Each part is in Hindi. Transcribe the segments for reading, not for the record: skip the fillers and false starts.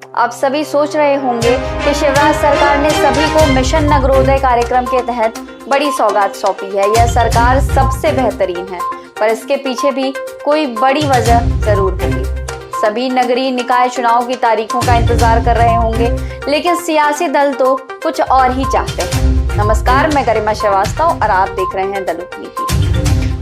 आप सभी सोच रहे होंगे कि शिवराज सरकार ने सभी को मिशन नगरोदय कार्यक्रम के तहत बड़ी सौगात सौंपी है। यह सरकार सबसे बेहतरीन है, पर इसके पीछे भी कोई बड़ी वजह जरूर होगी। सभी नगरीय निकाय चुनाव की तारीखों का इंतजार कर रहे होंगे, लेकिन सियासी दल तो कुछ और ही चाहते हैं। नमस्कार, मैं गरिमा श्रीवास्तव और आप देख रहे हैं दलों की नीति।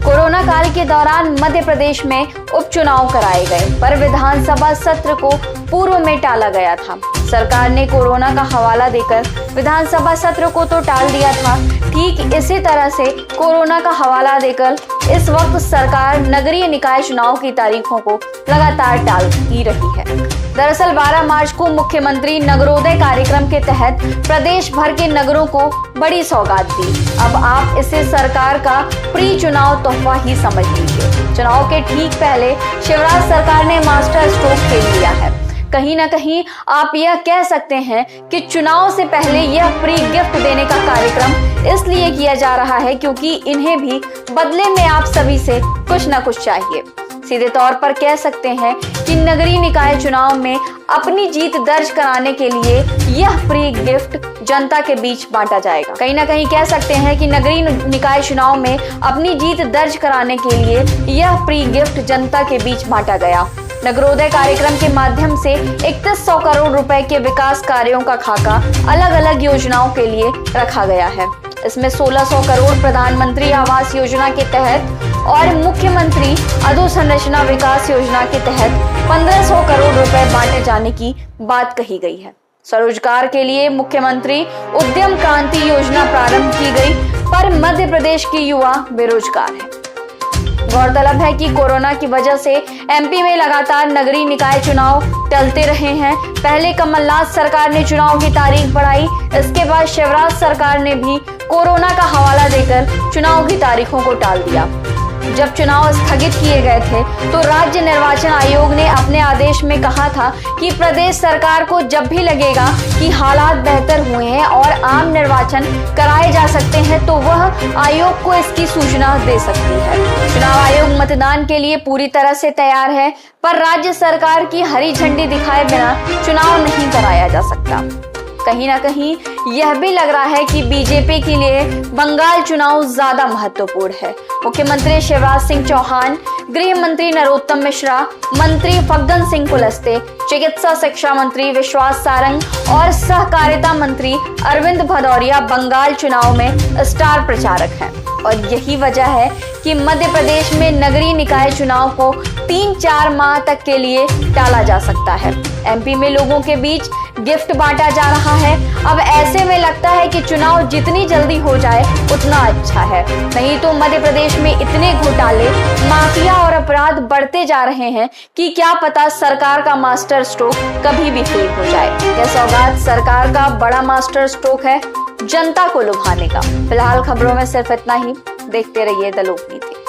कोरोना काल के दौरान मध्य प्रदेश में उपचुनाव कराए गए, पर विधानसभा सत्र को पूर्व में टाला गया था। सरकार ने कोरोना का हवाला देकर विधानसभा सत्र को तो टाल दिया था। ठीक इसी तरह से कोरोना का हवाला देकर इस वक्त सरकार नगरीय निकाय चुनाव की तारीखों को लगातार टाल ही रही है। दरअसल 12 मार्च को मुख्यमंत्री नगरोदय कार्यक्रम के तहत प्रदेश भर के नगरों को बड़ी सौगात दी। अब आप इसे सरकार का प्री चुनाव तोहफा ही समझ लीजिए। चुनाव के ठीक पहले शिवराज सरकार ने मास्टर स्ट्रोक खेल लिया है। कहीं ना कहीं आप यह कह सकते हैं कि चुनाव से पहले यह प्री गिफ्ट देने का कार्यक्रम इसलिए किया जा रहा है क्योंकि इन्हें भी बदले में आप सभी से कुछ ना कुछ चाहिए। सीधे तौर पर कह सकते हैं कि नगरीय निकाय चुनाव में अपनी जीत दर्ज कराने के लिए यह प्री गिफ्ट जनता के बीच बांटा जाएगा। कहीं ना कहीं कह सकते हैं कि नगरीय निकाय चुनाव में अपनी जीत दर्ज कराने के लिए यह प्री गिफ्ट जनता के बीच बांटा गया। नगरोदय कार्यक्रम के माध्यम से 3100 करोड़ रुपए के विकास कार्यों का खाका अलग अलग योजनाओं के लिए रखा गया है। इसमें 1600 करोड़ प्रधानमंत्री आवास योजना के तहत और मुख्यमंत्री अधोसंरचना विकास योजना के तहत 1500 करोड़ रुपए बांटे जाने की बात कही गई है। स्वरोजगार के लिए मुख्यमंत्री उद्यम क्रांति योजना प्रारंभ की गई, पर मध्य प्रदेश के युवा बेरोजगार है। गौरतलब है कि कोरोना की वजह से एमपी में लगातार नगरीय निकाय चुनाव टलते रहे हैं। पहले कमलनाथ सरकार ने चुनाव की तारीख बढ़ाई, इसके बाद शिवराज सरकार ने भी कोरोना का हवाला देकर चुनाव की तारीखों को टाल दिया। जब चुनाव स्थगित किए गए थे तो राज्य निर्वाचन आयोग ने अपने आदेश में कहा था कि प्रदेश सरकार को जब भी लगेगा कि हालात बेहतर हुए हैं और आम निर्वाचन कराए जा सकते हैं तो वह आयोग को इसकी सूचना दे सकती है। चुनाव आयोग मतदान के लिए पूरी तरह से तैयार है, पर राज्य सरकार की हरी झंडी दिखाए बिना चुनाव नहीं कराया जा सकता। कहीं ना कहीं यह भी लग रहा है कि बीजेपी के लिए बंगाल चुनाव ज्यादा महत्वपूर्ण है। मुख्यमंत्री शिवराज सिंह चौहान, गृह मंत्री नरोत्तम मिश्रा, मंत्री फग्गन सिंह कुलस्ते, चिकित्सा शिक्षा मंत्री विश्वास सारंग और सहकारिता मंत्री अरविंद भदौरिया बंगाल चुनाव में स्टार प्रचारक हैं। और यही वजह है कि मध्य प्रदेश में नगरीय निकाय चुनाव को 3-4 माह तक के लिए टाला जा सकता है। एमपी में लोगों के बीच गिफ्ट बांटा जा रहा है। अब ऐसे में लगता है कि चुनाव जितनी जल्दी हो जाए उतना अच्छा है, नहीं तो मध्य प्रदेश में इतने घोटाले, माफिया और अपराध बढ़ते जा रहे हैं कि क्या पता सरकार का मास्टर स्ट्रोक कभी भी फेल हो जाए। यह सौगात सरकार का बड़ा मास्टर स्ट्रोक है जनता को लुभाने का। फिलहाल खबरों में सिर्फ इतना ही। देखते रहिए द लोक नीति।